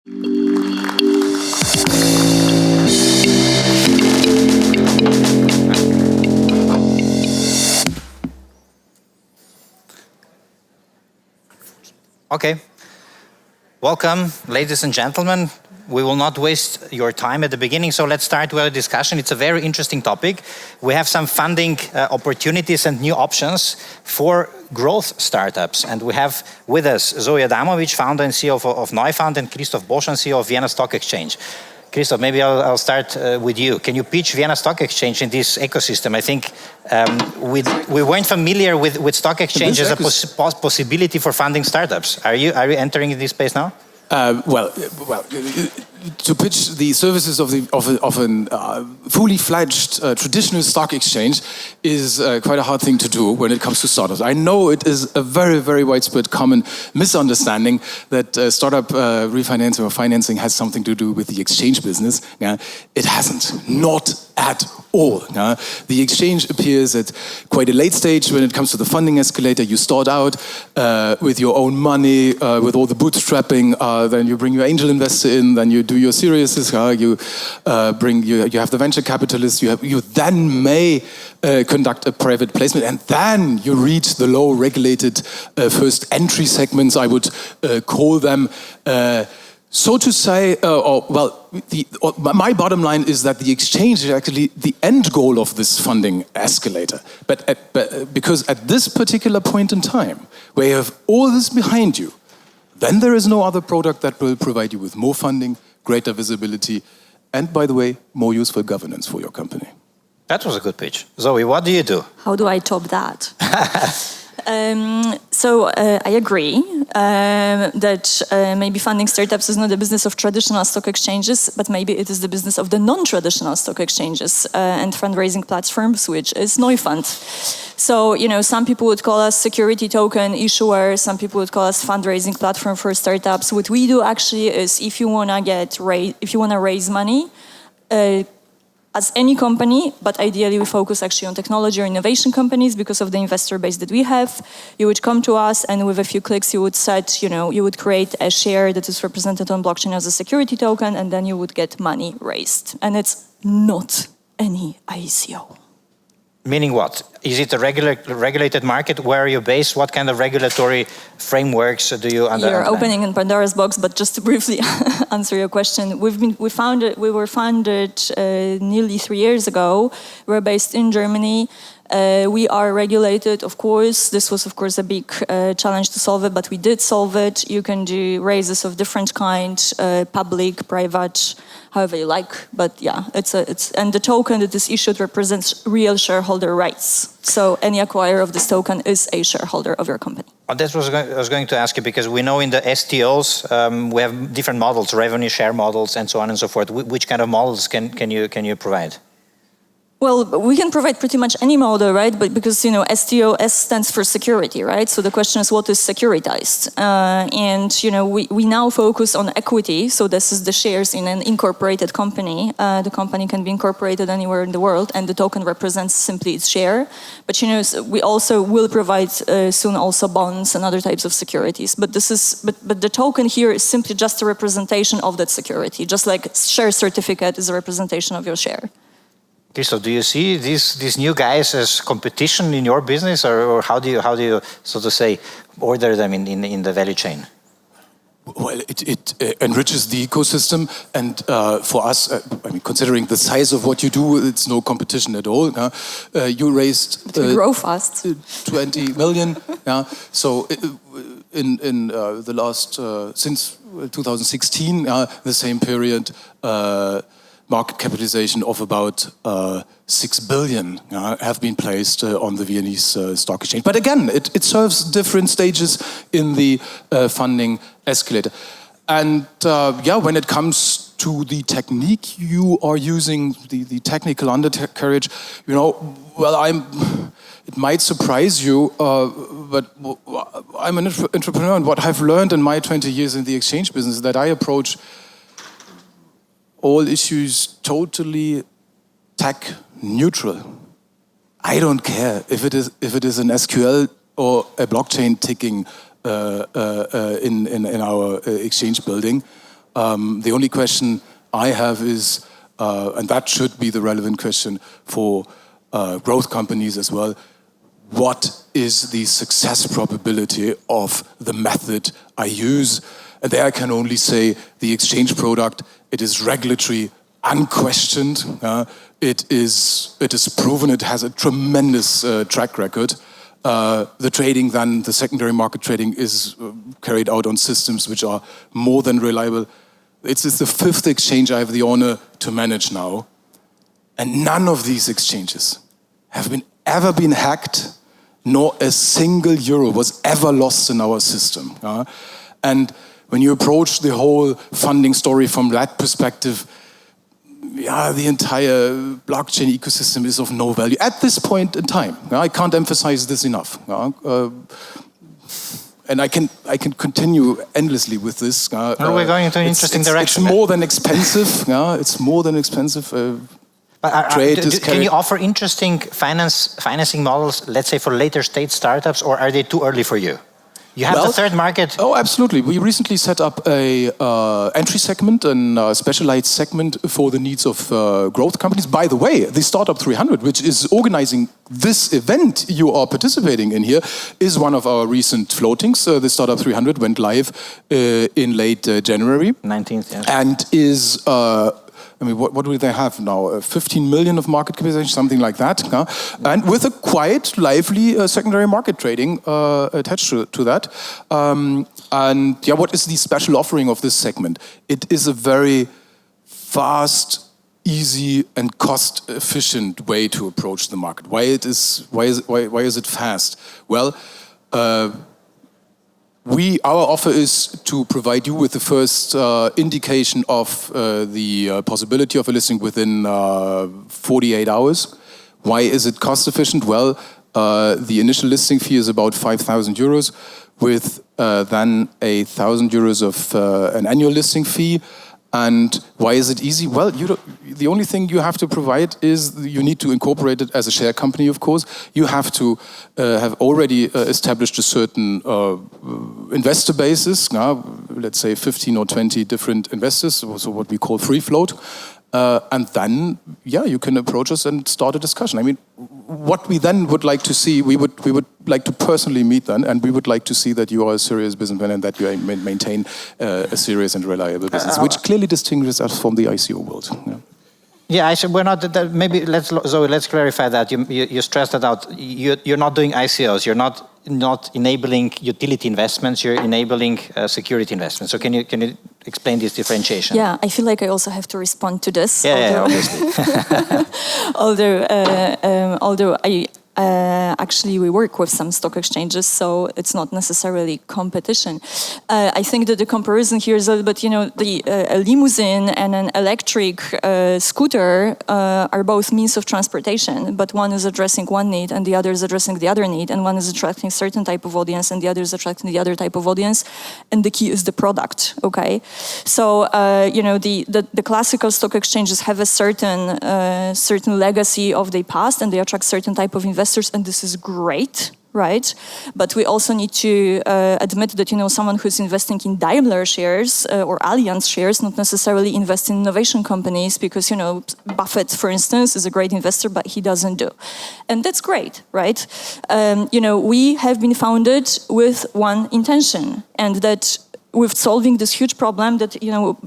Okay. Welcome, ladies and gentlemen. We will not waste your time at the beginning, so let's start with a discussion. It's a very interesting topic. We have some funding opportunities and new options for growth startups. And we have with us Zoe Adamovic, founder and CEO of Neufund, and Christoph Boschan, CEO of Vienna Stock Exchange. Christoph, maybe I'll start with you. Can you pitch Vienna Stock Exchange in this ecosystem? I think we weren't familiar with stock exchange as a possibility for funding startups. Are you entering this space now? To pitch the services of a fully fledged traditional stock exchange is quite a hard thing to do when it comes to startups. I know it is a very, very widespread common misunderstanding that startup refinancing or financing has something to do with the exchange business. Yeah, it hasn't, not at all. Yeah. The exchange appears at quite a late stage when it comes to the funding escalator. You start out with your own money, with all the bootstrapping, then you bring your angel investor in, then you do your seriousness, you have the venture capitalists, you then may conduct a private placement, and then you reach the low regulated first entry segments, I would call them. So to say, my bottom line is that the exchange is actually the end goal of this funding escalator. But because at this particular point in time, where you have all this behind you, then there is no other product that will provide you with more funding, greater visibility, and by the way, more useful governance for your company. That was a good pitch. Zoe, what do you do? How do I top that? I agree that maybe funding startups is not the business of traditional stock exchanges, but maybe it is the business of the non-traditional stock exchanges and fundraising platforms, which is Neufund. So, some people would call us security token issuer, some people would call us fundraising platform for startups. What we do actually is if you want to raise money, as any company, but ideally we focus actually on technology or innovation companies because of the investor base that we have. You would come to us and with a few clicks you would create a share that is represented on blockchain as a security token, and then you would get money raised. And it's not any ICO. Meaning what? Is it a regulated market? Where are you based? What kind of regulatory frameworks do you understand? You're opening in Pandora's box, but just to briefly answer your question, we were founded nearly 3 years ago. We're based in Germany. We are regulated, of course. This was, of course, a big challenge to solve it, but we did solve it. You can do raises of different kinds, public, private, however you like. But yeah, and the token that is issued represents real shareholder rights. So any acquirer of this token is a shareholder of your company. That's what I was going to ask you, because we know in the STOs we have different models, revenue share models, and so on and so forth. Which kind of models can you provide? Well, we can provide pretty much any model, right? But because, STO, S stands for security, right? So the question is, what is securitized? We now focus on equity. So this is the shares in an incorporated company. The company can be incorporated anywhere in the world, and the token represents simply its share. But, we also will provide soon also bonds and other types of securities. But the token here is simply just a representation of that security, just like share certificate is a representation of your share. Christoph, do you see these new guys as competition in your business, or how do you so to say order them in the value chain? Well, it enriches the ecosystem, and for us, considering the size of what you do, it's no competition at all. You raised we grow fast, 20 million. So in the last since 2016, the same period. Market capitalization of about 6 billion have been placed on the Viennese stock exchange. But again, it serves different stages in the funding escalator. And when it comes to the technique you are using, the technical undercarriage, it might surprise you, but I'm an entrepreneur, and what I've learned in my 20 years in the exchange business is that I approach all issues totally tech neutral. I don't care if it is an SQL or a blockchain ticking in our exchange building. The only question I have is, and that should be the relevant question for growth companies as well, what is the success probability of the method I use? And there I can only say the exchange product, it is regulatory unquestioned. It is proven, it has a tremendous track record. The trading then, the secondary market trading is carried out on systems which are more than reliable. It's the 5th exchange I have the honor to manage now. And none of these exchanges have ever been hacked, nor a single euro was ever lost in our system. And when you approach the whole funding story from that perspective, the entire blockchain ecosystem is of no value at this point in time. I can't emphasize this enough. And I can continue endlessly with this. We're going into an interesting direction. It's more than expensive. It's more than expensive. Can you offer interesting financing models, let's say for later stage startups, or are they too early for you? You have the third market. Oh, absolutely. We recently set up a entry segment and a specialized segment for the needs of growth companies. By the way, the Startup 300, which is organizing this event you are participating in here, is one of our recent floatings. The Startup 300 went live in late January. 19th, yes. And is... what do they have now? 15 million of market capitalization, something like that. And with a quite lively secondary market trading attached to that. What is the special offering of this segment? It is a very fast, easy, and cost-efficient way to approach the market. Why is it fast? Well, our offer is to provide you with the first indication of the possibility of a listing within 48 hours. Why is it cost efficient? Well, the initial listing fee is about 5,000 euros with then 1,000 euros of an annual listing fee. And why is it easy? Well, the only thing you have to provide is you need to incorporate it as a share company, of course. You have to have already established a certain investor basis. Now, let's say 15 or 20 different investors, so what we call free float. And then, you can approach us and start a discussion. I mean, what we then would like to see, we would like to personally meet then, and we would like to see that you are a serious businessman and that you maintain a serious and reliable business, which clearly distinguishes us from the ICO world. We're not. Maybe let's clarify that. You stressed that out. You're not doing ICOs. You're not enabling utility investments. You're enabling security investments. So can you explain this differentiation? Yeah, I feel like I also have to respond to this. Obviously. although actually we work with some stock exchanges, so it's not necessarily competition. I think that the comparison here is a little bit, a limousine and an electric scooter are both means of transportation, but one is addressing one need and the other is addressing the other need, and one is attracting a certain type of audience and the other is attracting the other type of audience, and the key is the product, okay? So, the classical stock exchanges have a certain legacy of the past, and they attract certain type of investors, and this is great, right? But we also need to admit that, someone who's investing in Daimler shares or Allianz shares not necessarily invest in innovation companies because, Buffett, for instance, is a great investor, but he doesn't do. And that's great, right? We have been founded with one intention, and that with solving this huge problem that,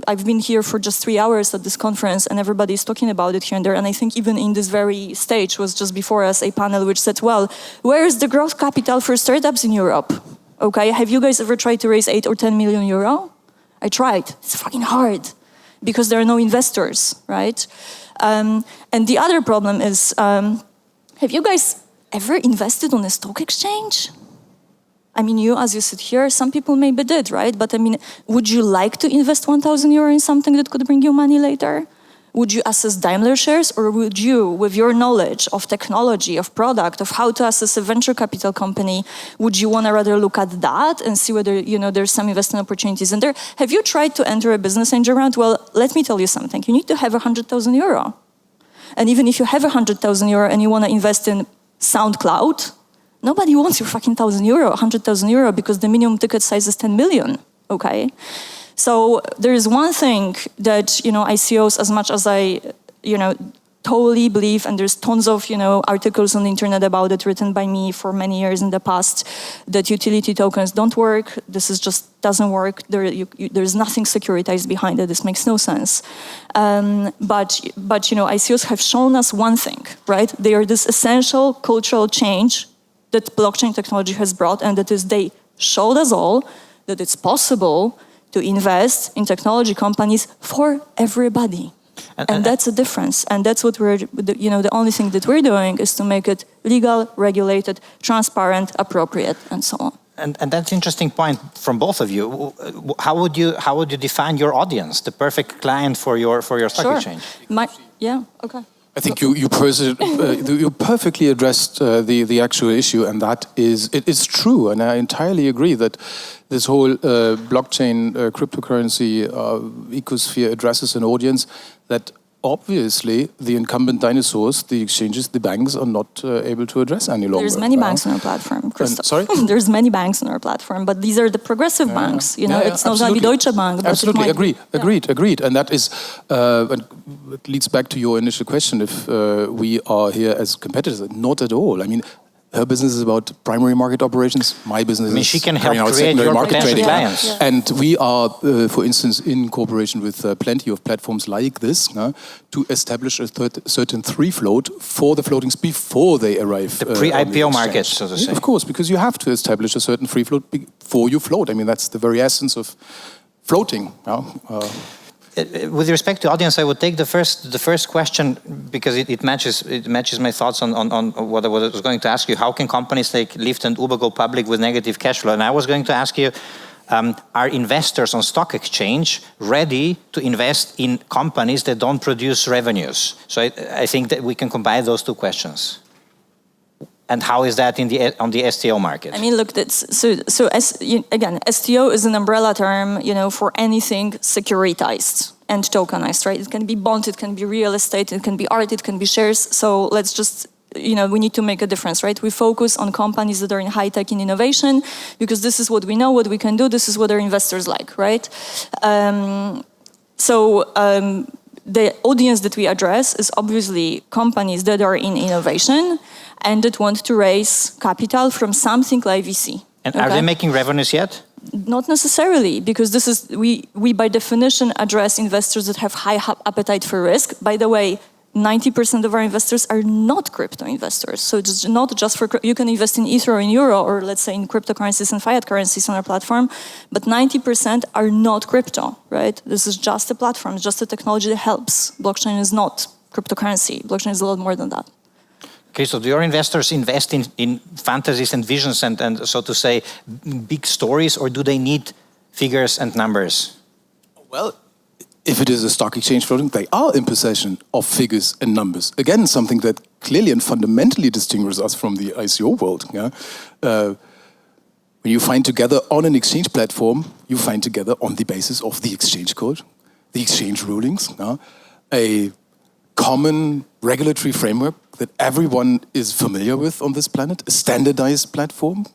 I've been here for just 3 hours at this conference and everybody's talking about it here and there. And I think even in this very stage was just before us a panel which said, well, where is the growth capital for startups in Europe? Okay, have you guys ever tried to raise 8 or 10 million euro? I tried. It's fucking hard because there are no investors, right? And the other problem is, have you guys ever invested on a stock exchange? I mean, as you sit here, some people maybe did, right? But I mean, would you like to invest 1,000 euro in something that could bring you money later? Would you assess Daimler shares, or would you, with your knowledge of technology, of product, of how to assess a venture capital company, would you want to rather look at that and see whether, there's some investment opportunities in there? Have you tried to enter a business angel round? Well, let me tell you something. You need to have 100,000 euro. And even if you have 100,000 euro and you want to invest in SoundCloud, nobody wants your fucking 1,000 euro, 100,000 euro, because the minimum ticket size is 10 million, okay? So there is one thing that, ICOs, as much as I, totally believe, and there's tons of, articles on the internet about it written by me for many years in the past, that utility tokens don't work. This is just doesn't work. There's nothing securitized behind it. This makes no sense. But ICOs have shown us one thing, right? They are this essential cultural change that blockchain technology has brought, and that is they showed us all that it's possible to invest in technology companies for everybody. And that's a difference. And that's what the only thing that we're doing is to make it legal, regulated, transparent, appropriate, and so on. And that's an interesting point from both of you. How would you define your audience, the perfect client for your stock exchange? Okay. I think you perfectly addressed the actual issue, and that is it's true, and I entirely agree that this whole blockchain cryptocurrency ecosphere addresses an audience that obviously the incumbent dinosaurs, the exchanges, the banks are not able to address any longer. There's many banks on our platform, Christoph. Sorry? There's many banks on our platform, but these are the progressive banks. It's not going to be Deutsche Bank. But absolutely, agreed. And that is, and it leads back to your initial question, if we are here as competitors. Not at all. I mean, her business is about primary market operations. My business is she can help carrying out create secondary your market trading. clients. Yeah. And we are, for instance, in cooperation with plenty of platforms like this, to establish a certain free float for the floatings before they arrive. The pre-IPO market, so to say. Of course, because you have to establish a certain free float before you float. I mean, that's the very essence of floating. With respect to audience, I would take the first question because it matches my thoughts on what I was going to ask you. How can companies like Lyft and Uber go public with negative cash flow? And I was going to ask you, are investors on stock exchange ready to invest in companies that don't produce revenues? So I think that we can combine those two questions. And how is that on the STO market? I mean, look, again, STO is an umbrella term, for anything securitized and tokenized, right? It can be bond, it can be real estate, it can be art, it can be shares. So let's just, we need to make a difference, right? We focus on companies that are in high tech and innovation because this is what we know, what we can do. This is what our investors like, right? The audience that we address is obviously companies that are in innovation and that want to raise capital from something like VC. And are they making revenues yet? Not necessarily, because we by definition address investors that have high appetite for risk. By the way, 90% of our investors are not crypto investors. So it's not just for, you can invest in Ether or in Euro, or let's say in cryptocurrencies and fiat currencies on our platform, but 90% are not crypto, right? This is just a platform, just a technology that helps. Blockchain is not cryptocurrency. Blockchain is a lot more than that. Okay, so do your investors invest in fantasies and visions and so to say, big stories, or do they need figures and numbers? Well, if it is a stock exchange floating, they are in possession of figures and numbers. Again, something that clearly and fundamentally distinguishes us from the ICO world. When you find together on an exchange platform, you find together on the basis of the exchange code, the exchange rulings, a common regulatory framework that everyone is familiar with on this planet, a standardized platform.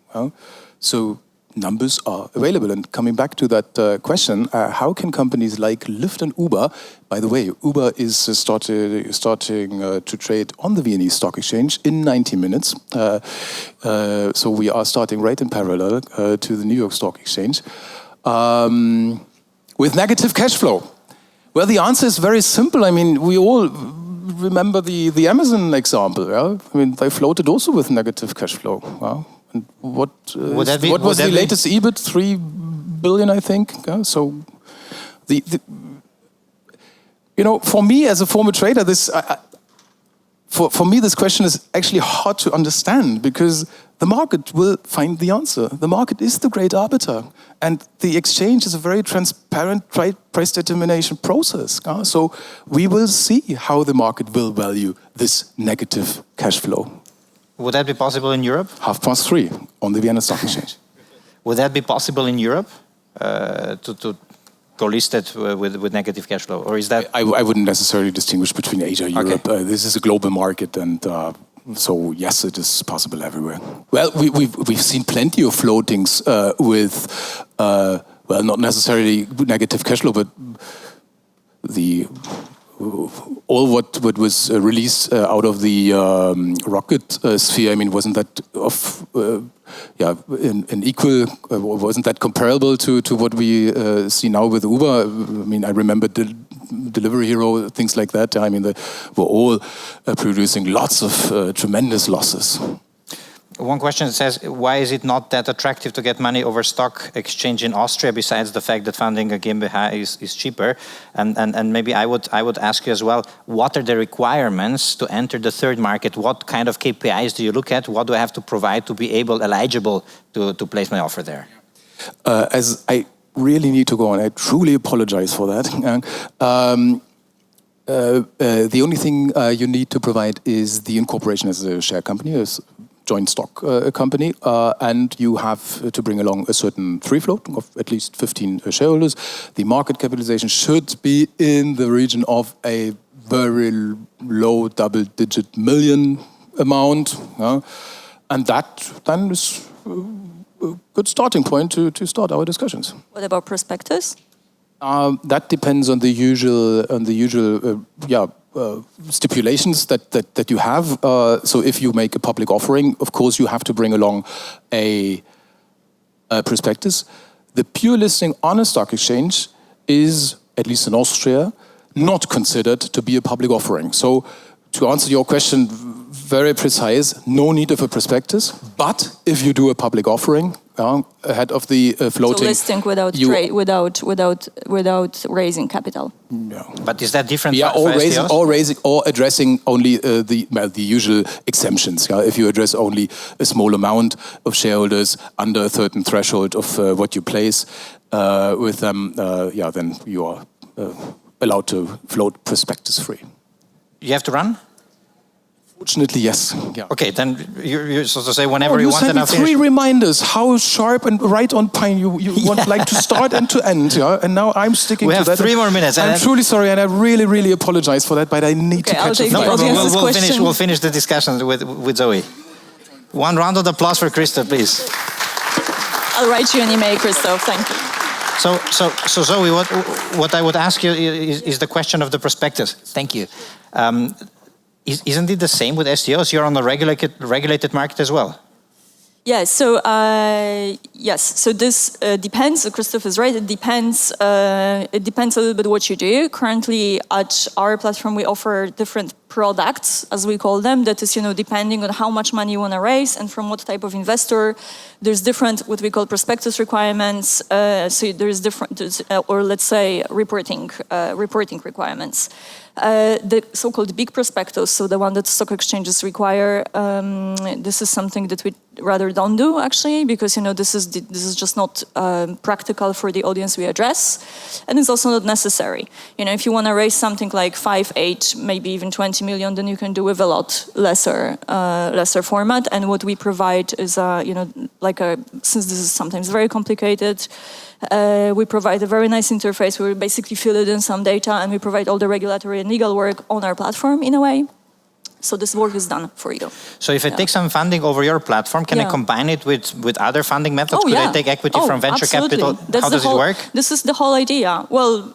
So numbers are available. And coming back to that question, how can companies like Lyft and Uber, by the way, Uber is starting to trade on the Viennese Stock Exchange in 90 minutes. So we are starting right in parallel to the New York Stock Exchange. With negative cash flow. Well, the answer is very simple. I mean, we all remember the Amazon example. Yeah? I mean, they floated also with negative cash flow. Yeah? And what was the latest EBIT? 3 billion, I think. Yeah? So, for me as a former trader, for me this question is actually hard to understand because the market will find the answer. The market is the great arbiter, and the exchange is a very transparent price determination process. So we will see how the market will value this negative cash flow. Would that be possible in Europe? 3:30 on the Vienna Stock Exchange. Would that be possible in Europe to go listed with negative cash flow, or is that? I wouldn't necessarily distinguish between Asia and Europe. Okay. This is a global market, and so yes, it is possible everywhere. Well, we've seen plenty of floatings with well, not necessarily negative cash flow, but all what was released out of the rocket sphere, I mean, wasn't that an equal? Wasn't that comparable to what we see now with Uber? I mean, I remember Delivery Hero, things like that. I mean, they were all producing lots of tremendous losses. One question says, why is it not that attractive to get money over stock exchange in Austria, besides the fact that founding a GmbH is cheaper? And maybe I would ask you as well, what are the requirements to enter the third market? What kind of KPIs do you look at? What do I have to provide to be eligible to place my offer there? As I really need to go on, I truly apologize for that. The only thing you need to provide is the incorporation as a share company, as joint stock company, and you have to bring along a certain free float of at least 15 shareholders. The market capitalization should be in the region of a very low double-digit million amount, and that then is a good starting point to start our discussions. What about prospectus? That depends on the usual stipulations that you have. So if you make a public offering, of course you have to bring along a prospectus. The pure listing on a stock exchange is, at least in Austria, not considered to be a public offering. So to answer your question very precise, no need of a prospectus. But if you do a public offering ahead of the floating, so listing without raising capital. No. But is that different? Yeah, or addressing only the usual exemptions. Yeah? If you address only a small amount of shareholders under a certain threshold of what you place with them, then you are allowed to float prospectus free. You have to run? Fortunately, yes. Yeah. Okay, then you so to say whenever you want. You sent me 3 reminders how sharp and right on time you want like to start and to end. Yeah, and now I'm sticking to that. We have 3 more minutes. I'm truly sorry, and I really, really apologize for that. But I need to catch up. No problem. We'll finish the discussion with Zoe. One round of applause for Christoph, please. I'll write you an email, Christoph. Thank you. So Zoe, what I would ask you is the question of the prospectus. Thank you. Isn't it the same with STOs? You're on the regulated market as well. Yeah, so yes, so this depends. Christoph is right. It depends a little bit what you do. Currently, at our platform, we offer different products, as we call them. That is, depending on how much money you want to raise and from what type of investor. There's different what we call prospectus requirements. So there's different, or let's say reporting requirements. The so-called big prospectus, so the one that stock exchanges require, this is something that we rather don't do actually, because this is just not practical for the audience we address, and it's also not necessary. If you want to raise something like 5, 8, maybe even 20 million, then you can do with a lot lesser format. And what we provide is, since this is sometimes very complicated. We provide a very nice interface where we basically fill it in some data, and we provide all the regulatory and legal work on our platform in a way. So this work is done for you. So if I take some funding over your platform, can I combine it with other funding methods? Could I take equity from venture capital? How does it work? This is the whole idea. Well,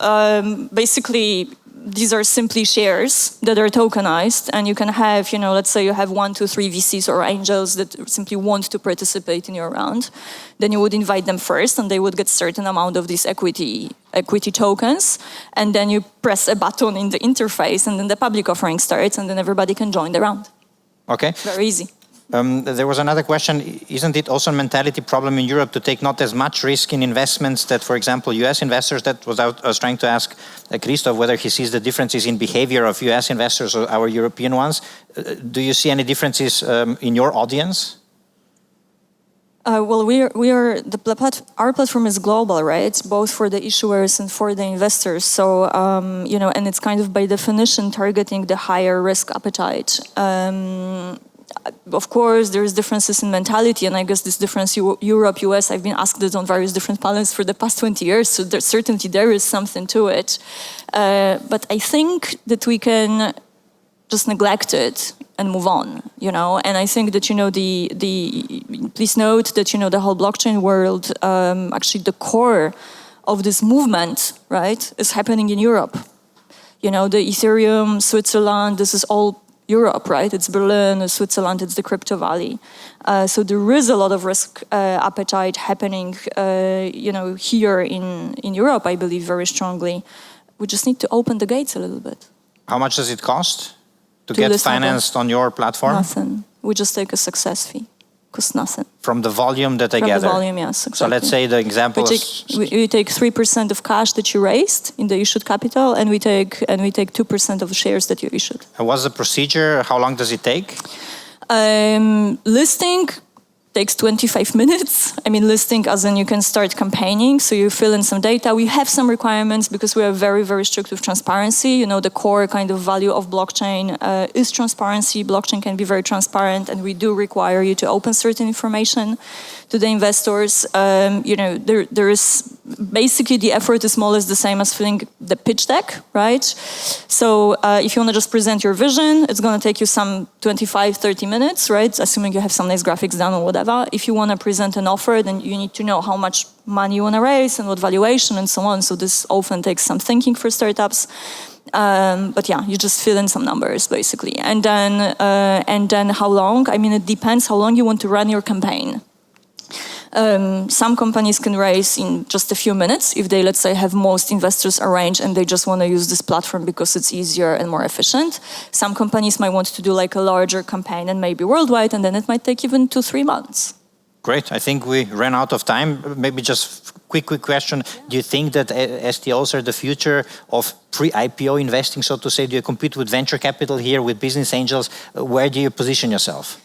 basically, these are simply shares that are tokenized, and you can have, let's say you have 1, 2, 3 VCs or angels that simply want to participate in your round. Then you would invite them first, and they would get certain amount of these equity tokens, and then you press a button in the interface, and then the public offering starts, and then everybody can join the round. Okay. Very easy. There was another question. Isn't it also a mentality problem in Europe to take not as much risk in investments that, for example, US investors? I was trying to ask Christoph whether he sees the differences in behavior of US investors or our European ones. Do you see any differences in your audience? Well, our platform is global, right? Both for the issuers and for the investors. So, and it's kind of by definition targeting the higher risk appetite. Of course, there's differences in mentality, and I guess this difference, Europe, US, I've been asked this on various different panels for the past 20 years, so certainly there is something to it. But I think that we can just neglect it and move on, and I think that, please note that, the whole blockchain world, actually the core of this movement, right, is happening in Europe. You know, the Ethereum, Switzerland, this is all Europe, right? It's Berlin, it's Switzerland, it's the crypto valley. So there is a lot of risk appetite happening, you know, here in Europe, I believe very strongly. We just need to open the gates a little bit. How much does it cost to get financed on your platform? Nothing. We just take a success fee. Costs nothing. From the volume that they From gather? the volume, yes, exactly. So let's say the example we take 3% of cash that you raised in the issued capital, and we take 2% of the shares that you issued. And what's the procedure? How long does it take? Listing takes 25 minutes. I mean, listing as in you can start campaigning, so you fill in some data. We have some requirements because we are very, very strict with transparency. You know, the core kind of value of blockchain is transparency. Blockchain can be very transparent, and we do require you to open certain information to the investors. You know, there is basically the effort is more or less the same as filling the pitch deck, right? So if you want to just present your vision, it's going to take you some 25, 30 minutes, right? Assuming you have some nice graphics done or whatever. If you want to present an offer, then you need to know how much money you want to raise and what valuation and so on. So this often takes some thinking for startups. But yeah, you just fill in some numbers basically. And then how long? I mean, it depends how long you want to run your campaign. Some companies can raise in just a few minutes if they, let's say, have most investors arranged and they just want to use this platform because it's easier and more efficient. Some companies might want to do like a larger campaign and maybe worldwide, and then it might take even 2-3 months. Great. I think we ran out of time. Maybe just quick question. Yeah. Do you think that STOs are the future of pre-IPO investing, so to say? Do you compete with venture capital here, with business angels? Where do you position yourself?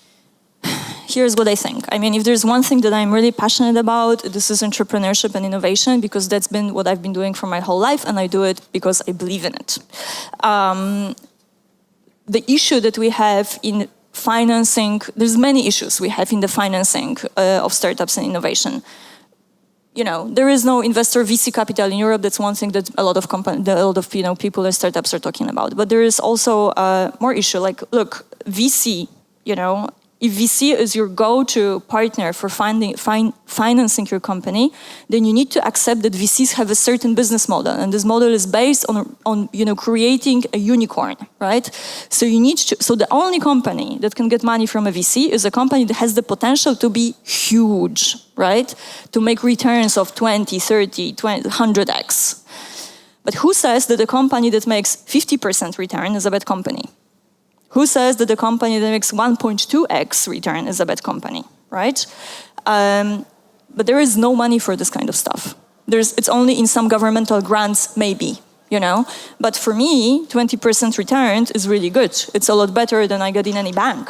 Here's what I think. I mean, if there's one thing that I'm really passionate about, this is entrepreneurship and innovation, because that's been what I've been doing for my whole life, and I do it because I believe in it. The issue that we have in financing, there's many issues we have in the financing of startups and innovation. You know, there is no investor VC capital in Europe. That's one thing that a lot of people and startups are talking about. But there is also more issue. Like, look, VC, you know, if VC is your go-to partner for financing your company, then you need to accept that VCs have a certain business model, and this model is based on you know, creating a unicorn, right? So you need to. So the only company that can get money from a VC is a company that has the potential to be huge, right? To make returns of 20, 30, 100x. But who says that a company that makes 50% return is a bad company? Who says that the company that makes 1.2x return is a bad company, right? But there is no money for this kind of stuff. It's only in some governmental grants, maybe, you know? But for me, 20% return is really good. It's a lot better than I get in any bank.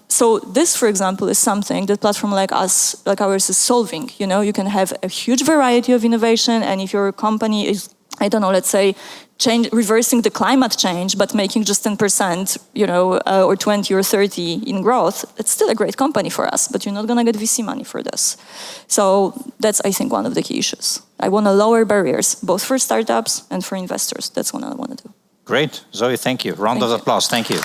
So this, for example, is something that platform like ours is solving. You know, you can have a huge variety of innovation, and if your company is, I don't know, let's say, reversing the climate change, but making just 10%, you know, or 20 or 30 in growth, it's still a great company for us, but you're not going to get VC money for this. So that's, I think, one of the key issues. I want to lower barriers, both for startups and for investors. That's what I want to do. Great. Zoe, thank you. Round of applause. Thank you.